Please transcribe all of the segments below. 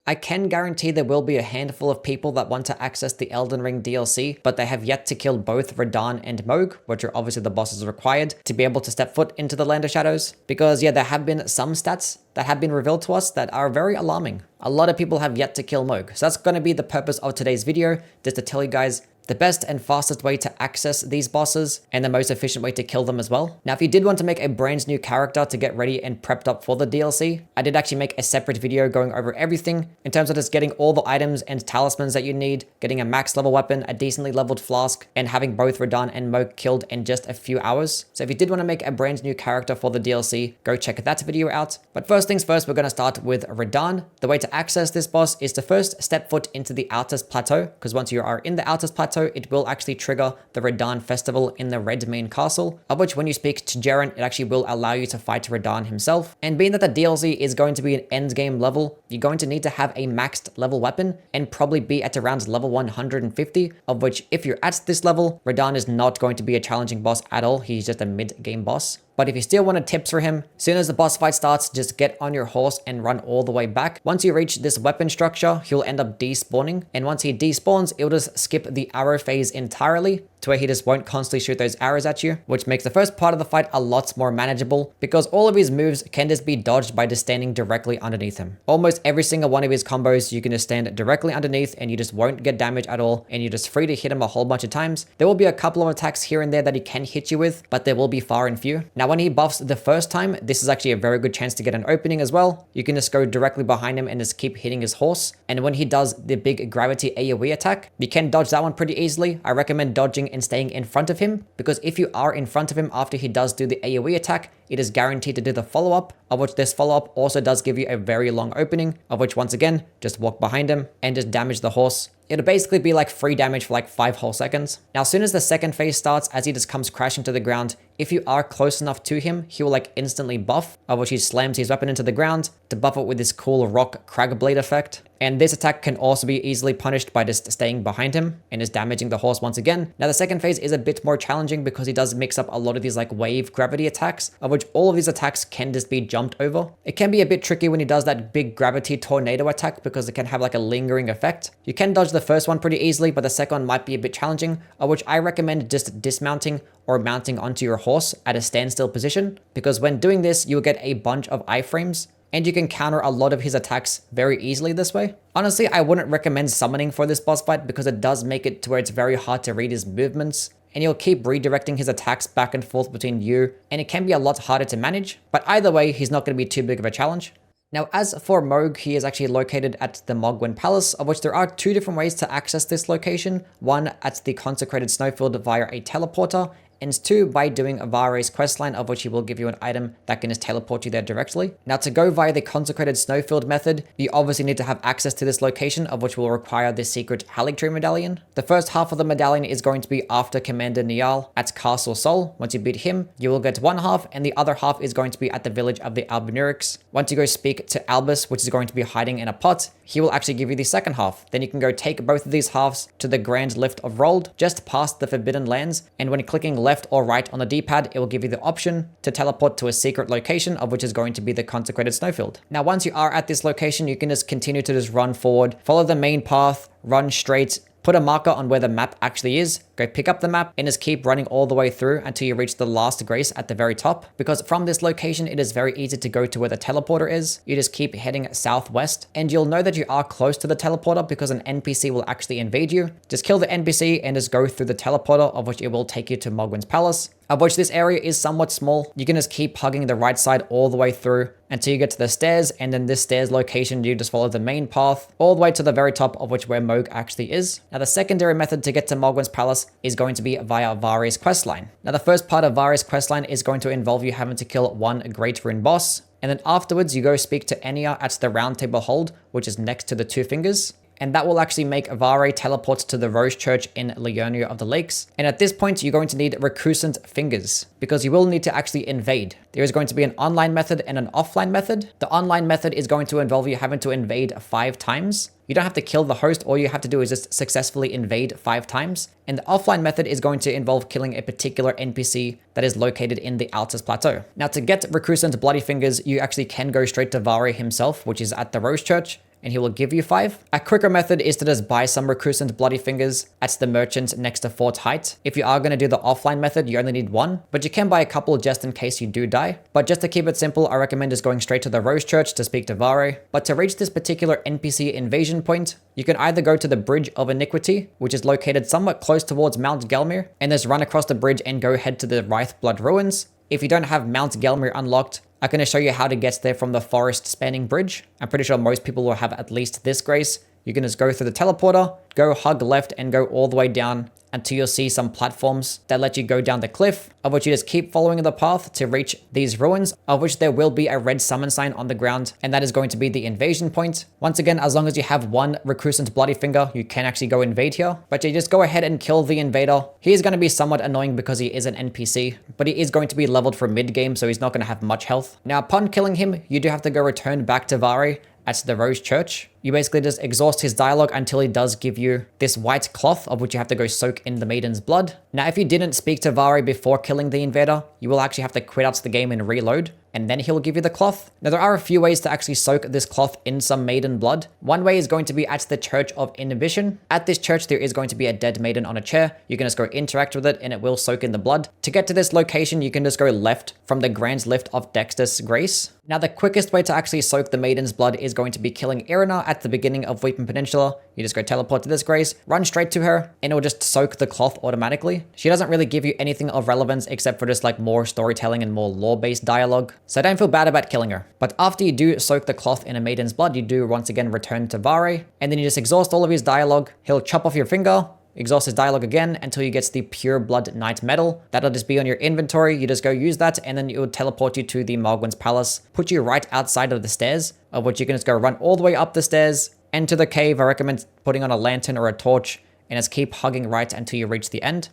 I can guarantee there will be a handful of people that want to access the Elden Ring DLC, but they have yet to kill both Radahn and Mohg, which are obviously the bosses required to be able to step foot into the Land of Shadows. Because yeah, there have been some stats that have been revealed to us that are very alarming. A lot of people have yet to kill Mohg. So that's going to be the purpose of today's video, just to tell you guys the best and fastest way to access these bosses and the most efficient way to kill them as well. Now, if you did want to make a brand new character to get ready and prepped up for the DLC, I did actually make a separate video going over everything in terms of just getting all the items and talismans that you need, getting a max level weapon, a decently leveled flask, and having both Radahn and Mohg killed in just a few hours. So if you did want to make a brand new character for the DLC, go check that video out. But first things first, we're going to start with Radahn. The way to access this boss is to first step foot into the Outest Plateau, because once you are in the Outest Plateau, it will actually trigger the Radahn festival in the Red Main Castle, of which when you speak to Jaren, it actually will allow you to fight Radahn himself. And being that the DLC is going to be an end game level, you're going to need to have a maxed level weapon and probably be at around level 150, of which if you're at this level, Radahn is not going to be a challenging boss at all. He's just a mid-game boss. But if you still wanted tips for him, as soon as the boss fight starts, just get on your horse and run all the way back. Once you reach this weapon structure, he'll end up despawning. And once he despawns, it'll just skip the arrow phase entirely to where he just won't constantly shoot those arrows at you, which makes the first part of the fight a lot more manageable because all of his moves can just be dodged by just standing directly underneath him. Almost every single one of his combos, you can just stand directly underneath and you just won't get damage at all, and you're just free to hit him a whole bunch of times. There will be a couple of attacks here and there that he can hit you with, but there will be far and few. Now, when he buffs the first time, this is actually a very good chance to get an opening as well. You can just go directly behind him and just keep hitting his horse. And when he does the big gravity AoE attack, you can dodge that one pretty easily. I recommend dodging and staying in front of him, because if you are in front of him after he does do the AoE attack, it is guaranteed to do the follow-up, of which this follow-up also does give you a very long opening, of which once again, just walk behind him and just damage the horse. It'll basically be like free damage for like 5 whole seconds. Now, as soon as the second phase starts, as he just comes crashing to the ground, if you are close enough to him, he will like instantly buff, of which he slams his weapon into the ground to buff it with this cool rock crag blade effect. And this attack can also be easily punished by just staying behind him and just damaging the horse once again. Now, the second phase is a bit more challenging because he does mix up a lot of these like wave gravity attacks, of which all of these attacks can just be jumped over. It can be a bit tricky when he does that big gravity tornado attack because it can have like a lingering effect. You can dodge the first one pretty easily, but the second one might be a bit challenging, of which I recommend just dismounting or mounting onto your horse at a standstill position, because when doing this, you'll get a bunch of iframes and you can counter a lot of his attacks very easily this way. Honestly, I wouldn't recommend summoning for this boss fight because it does make it to where it's very hard to read his movements, and you'll keep redirecting his attacks back and forth between you, and it can be a lot harder to manage. But either way, he's not going to be too big of a challenge. Now, as for Mohg, he is actually located at the Mohg Palace, of which there are 2 different ways to access this location. One at the consecrated snowfield via a teleporter, and 2 by doing VARRE's questline, of which he will give you an item that can just teleport you there directly. Now, to go via the consecrated snowfield method, you obviously need to have access to this location, of which will require this secret Erdtree medallion. The first half of the medallion is going to be after Commander Niall at Castle Sol. Once you beat him, you will get one half, and the other half is going to be at the village of the Albinurics. Once you go speak to Albus, which is going to be hiding in a pot, he will actually give you the second half. Then you can go take both of these halves to the Grand Lift of Rold, just past the Forbidden Lands, and when clicking left or right on the D-pad, it will give you the option to teleport to a secret location, of which is going to be the consecrated snowfield. Now, once you are at this location, you can just continue to just run forward, follow the main path, run straight, put a marker on where the map actually is, go pick up the map, and just keep running all the way through until you reach the last grace at the very top. Because from this location, it is very easy to go to where the teleporter is. You just keep heading southwest, and you'll know that you are close to the teleporter because an NPC will actually invade you. Just kill the NPC and just go through the teleporter, of which it will take you to Mohg's Palace, of which this area is somewhat small. You can just keep hugging the right side all the way through until you get to the stairs, and then this stairs location, you just follow the main path all the way to the very top, of which where Mohg actually is. Now, the secondary method to get to Mohg's Palace is going to be via VARRE's questline. Now, the first part of VARRE's questline is going to involve you having to kill one Great Rune boss, and then afterwards you go speak to Enya at the Round Table Hold, which is next to the 2 fingers. And that will actually make VARRE teleport to the Rose Church in Liurnia of the Lakes. And at this point, you're going to need recusant fingers, because you will need to actually invade. There is going to be an online method and an offline method. The online method is going to involve you having to invade 5 times. You don't have to kill the host. All you have to do is just successfully invade 5 times. And the offline method is going to involve killing a particular NPC that is located in the Outest Plateau. Now, to get recusant bloody fingers, you actually can go straight to VARRE himself, which is at the Rose Church. and he will give you 5. A quicker method is to just buy some recusant bloody fingers at the merchant next to Fort Height. If you are going to do the offline method, you only need 1, but you can buy a couple just in case you do die. But just to keep it simple, I recommend just going straight to the Rose Church to speak to VARRE. But to reach this particular NPC invasion point, you can either go to the Bridge of Iniquity, which is located somewhat close towards Mount Gelmir, and just run across the bridge and go head to the Wraithblood Ruins. If you don't have Mount Gelmir unlocked, I'm going to show you how to get there from the forest spanning bridge. I'm pretty sure most people will have at least this grace. You can just go through the teleporter, go hug left and go all the way down until you'll see some platforms that let you go down the cliff, of which you just keep following the path to reach these ruins, of which there will be a red summon sign on the ground, and that is going to be the invasion point. Once again, as long as you have 1 recusant bloody finger, you can actually go invade here, but you just go ahead and kill the invader. He is going to be somewhat annoying because he is an NPC, but he is going to be leveled for mid-game, so he's not going to have much health. Now, upon killing him, you do have to go return back to VARRE at the Rose Church. You basically just exhaust his dialogue until he does give you this white cloth, of which you have to go soak in the maiden's blood. Now, if you didn't speak to VARRE before killing the invader, you will actually have to quit out the game and reload, and then he'll give you the cloth. Now, there are a few ways to actually soak this cloth in some maiden blood. One way is going to be at the Church of Inhibition. At this church, there is going to be a dead maiden on a chair. You can just go interact with it and it will soak in the blood. To get to this location, you can just go left from the Grand Lift of Dexter's Grace. Now, the quickest way to actually soak the maiden's blood is going to be killing Irina at the beginning of Weeping Peninsula. You just go teleport to this grace, run straight to her, and it'll just soak the cloth automatically. She doesn't really give you anything of relevance except for just like more storytelling and more lore-based dialogue, so don't feel bad about killing her. But after you do soak the cloth in a maiden's blood, you do once again return to VARRE, and then you just exhaust all of his dialogue. He'll chop off your finger, exhaust his dialogue again until you get the Pure Blood Knight medal. That'll just be on your inventory. You just go use that, and then it will teleport you to the Mohg's palace, put you right outside of the stairs, of which you can just go run all the way up the stairs, enter the cave. I recommend putting on a lantern or a torch, and just keep hugging right until you reach the end.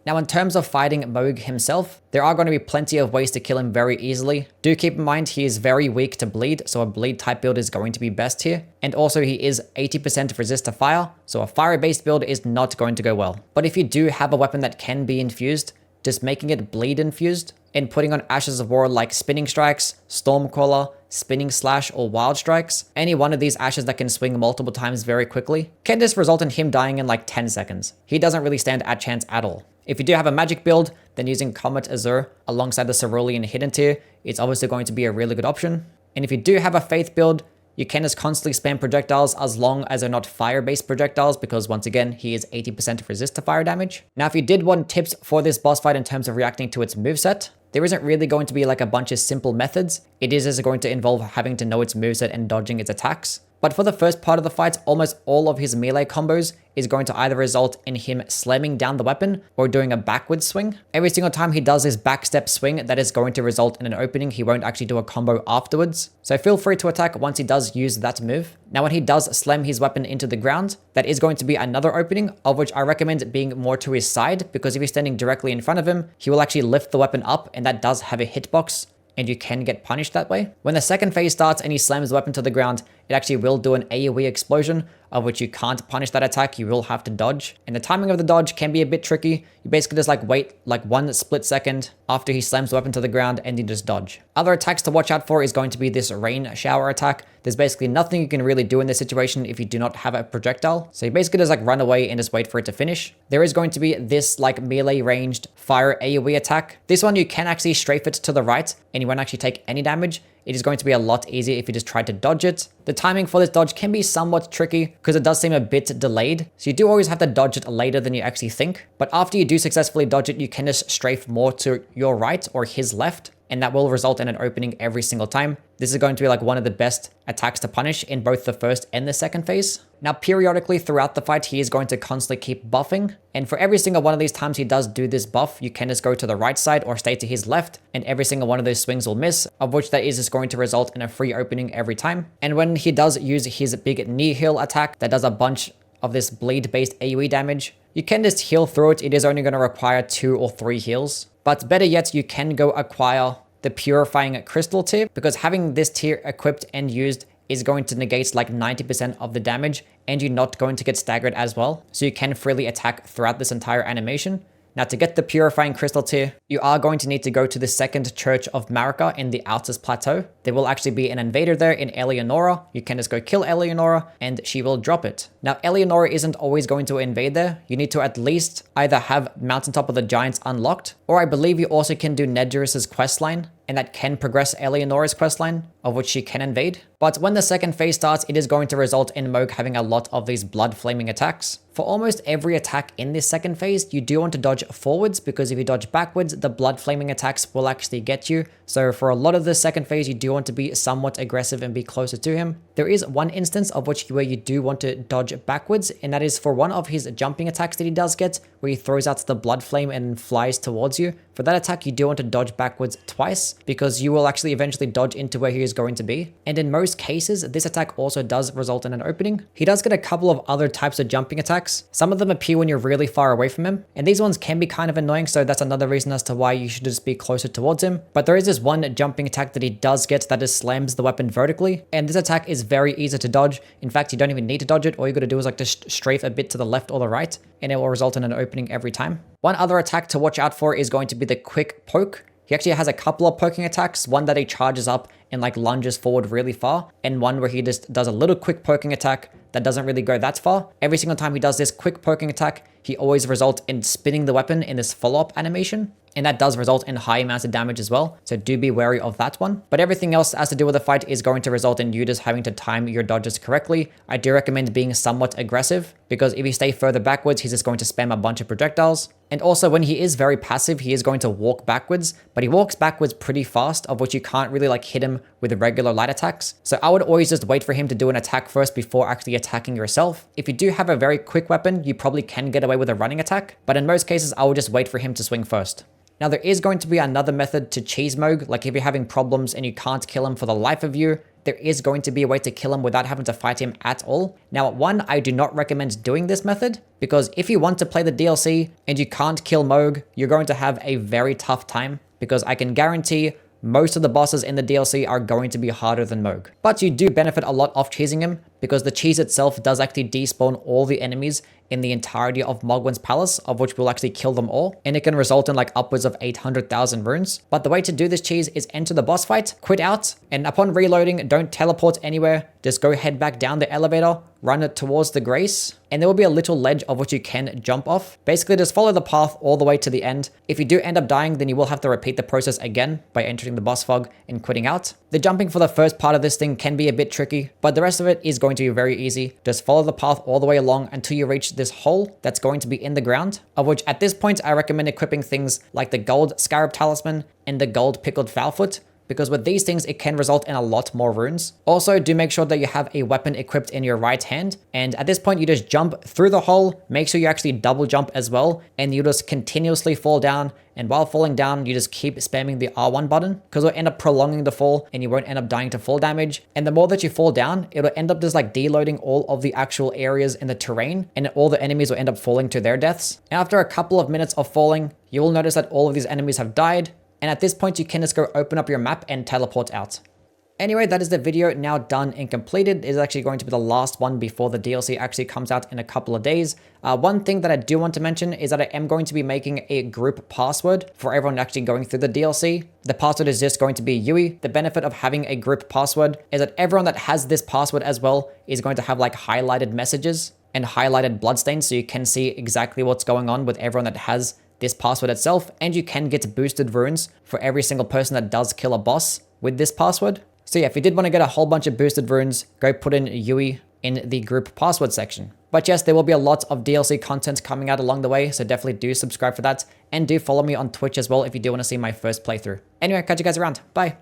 Now, in terms of fighting Mohg himself, there are going to be plenty of ways to kill him very easily. Do keep in mind he is very weak to bleed, so a bleed type build is going to be best here. And also he is 80% resist to fire, so a fire based build is not going to go well. But if you do have a weapon that can be infused, just making it bleed infused and putting on Ashes of War like Spinning Strikes, Stormcaller, Spinning Slash, or Wild Strikes, any one of these ashes that can swing multiple times very quickly, can just result in him dying in like 10 seconds. He doesn't really stand a chance at all. If you do have a magic build, then using Comet Azure alongside the Cerulean Hidden Tier is obviously going to be a really good option. And if you do have a Faith build, you can just constantly spam projectiles as long as they're not fire-based projectiles, because once again, he is 80% resist to fire damage. Now, if you did want tips for this boss fight in terms of reacting to its moveset, there isn't really going to be like a bunch of simple methods. It is just going to involve having to know its moveset and dodging its attacks. But for the first part of the fight, almost all of his melee combos is going to either result in him slamming down the weapon or doing a backwards swing. Every single time he does his backstep swing, that is going to result in an opening. He won't actually do a combo afterwards. So feel free to attack once he does use that move. Now, when he does slam his weapon into the ground, that is going to be another opening, of which I recommend being more to his side, because if you're standing directly in front of him, he will actually lift the weapon up, and that does have a hitbox, and you can get punished that way. When the second phase starts and he slams the weapon to the ground, it actually will do an AoE explosion, of which you can't punish that attack, you will have to dodge. And the timing of the dodge can be a bit tricky. You basically just like wait like 1 split second after he slams the weapon to the ground and you just dodge. Other attacks to watch out for is going to be this rain shower attack. There's basically nothing you can really do in this situation if you do not have a projectile. So you basically just like run away and just wait for it to finish. There is going to be this like melee ranged fire AoE attack. This one you can actually strafe it to the right and you won't actually take any damage. It is going to be a lot easier if you just try to dodge it. The timing for this dodge can be somewhat tricky because it does seem a bit delayed. So you do always have to dodge it later than you actually think. But after you do successfully dodge it, you can just strafe more to your right or his left, and that will result in an opening every single time. This is going to be like one of the best attacks to punish in both the first and the second phase. Now, periodically throughout the fight, he is going to constantly keep buffing. And for every single one of these times he does do this buff, you can just go to the right side or stay to his left, and every single one of those swings will miss, of which that is just going to result in a free opening every time. And when he does use his big knee heal attack that does a bunch of this bleed-based AoE damage, you can just heal through it. It is only going to require 2 or 3 heals. But better yet, you can go acquire the Purifying Crystal tier, because having this tier equipped and used is going to negate like 90% of the damage, and you're not going to get staggered as well. So you can freely attack throughout this entire animation. Now, to get the Purifying Crystal tier, you are going to need to go to the second Church of Marika in the Outers Plateau. There will actually be an invader there in Eleonora. You can just go kill Eleonora and she will drop it. Now, Eleonora isn't always going to invade there. You need to at least either have Mountaintop of the Giants unlocked, or I believe you also can do Nedgerus's questline, and that can progress Eleonora's questline, of which she can invade. But when the second phase starts, it is going to result in Mohg having a lot of these blood flaming attacks. For almost every attack in this second phase, you do want to dodge forwards, because if you dodge backwards, the blood flaming attacks will actually get you. So for a lot of the second phase, you do want to be somewhat aggressive and be closer to him. There is one instance of which where you do want to dodge backwards, and that is for one of his jumping attacks that he does get, where he throws out the blood flame and flies towards you. For that attack, you do want to dodge backwards twice, because you will actually eventually dodge into where he is going to be. And in most cases, this attack also does result in an opening. He does get a couple of other types of jumping attacks. Some of them appear when you're really far away from him, and these ones can be kind of annoying, so that's another reason as to why you should just be closer towards him. But there is this one jumping attack that he does get that just slams the weapon vertically, and this attack is very easy to dodge. In fact, you don't even need to dodge it. All you gotta do is like just strafe a bit to the left or the right, and it will result in an opening every time. One other attack to watch out for is going to be the quick poke. He actually has a couple of poking attacks, one that he charges up and like lunges forward really far, and one where he just does a little quick poking attack that doesn't really go that far. Every single time he does this quick poking attack, he always results in spinning the weapon in this follow-up animation, and that does result in high amounts of damage as well, so do be wary of that one. But everything else as to do with the fight is going to result in you just having to time your dodges correctly. I do recommend being somewhat aggressive, because if you stay further backwards, he's just going to spam a bunch of projectiles. And also, when he is very passive, he is going to walk backwards, but he walks backwards pretty fast, of which you can't really like hit him with regular light attacks. So I would always just wait for him to do an attack first before actually attacking yourself. If you do have a very quick weapon, you probably can get away with a running attack, but in most cases, I would just wait for him to swing first. Now, there is going to be another method to cheese Mohg, like if you're having problems and you can't kill him for the life of you, there is going to be a way to kill him without having to fight him at all. Now, one, I do not recommend doing this method, because if you want to play the DLC and you can't kill Mohg, you're going to have a very tough time, because I can guarantee most of the bosses in the DLC are going to be harder than Mohg. But you do benefit a lot off cheesing him, because the cheese itself does actually despawn all the enemies in the entirety of Mohgwyn's palace, of which will actually kill them all, and it can result in like upwards of 800,000 runes. But the way to do this cheese is enter the boss fight, quit out, and upon reloading, don't teleport anywhere, just go head back down the elevator, run it towards the Grace, and there will be a little ledge of which you can jump off. Basically, just follow the path all the way to the end. If you do end up dying, then you will have to repeat the process again by entering the boss fog and quitting out. The jumping for the first part of this thing can be a bit tricky, but the rest of it is going to be very easy. Just follow the path all the way along until you reach this hole that's going to be in the ground, of which at this point I recommend equipping things like the gold scarab talisman and the gold pickled foulfoot, because with these things, it can result in a lot more runes. Also, do make sure that you have a weapon equipped in your right hand. And at this point, you just jump through the hole, make sure you actually double jump as well, and you just continuously fall down. And while falling down, you just keep spamming the R1 button, because it'll end up prolonging the fall and you won't end up dying to fall damage. And the more that you fall down, it'll end up just like deloading all of the actual areas in the terrain, and all the enemies will end up falling to their deaths. After a couple of minutes of falling, you will notice that all of these enemies have died. And at this point, you can just go open up your map and teleport out. Anyway, that is the video now done and completed. It is actually going to be the last one before the DLC actually comes out in a couple of days. One thing that I do want to mention is that I am going to be making a group password for everyone actually going through the DLC. The password is just going to be Yui. The benefit of having a group password is that everyone that has this password as well is going to have like highlighted messages and highlighted bloodstains, so you can see exactly what's going on with everyone that has this password itself, and you can get boosted runes for every single person that does kill a boss with this password. So yeah, if you did want to get a whole bunch of boosted runes, go put in Yui in the group password section. But yes, there will be a lot of DLC content coming out along the way, so definitely do subscribe for that, and do follow me on Twitch as well if you do want to see my first playthrough. Anyway, catch you guys around. Bye.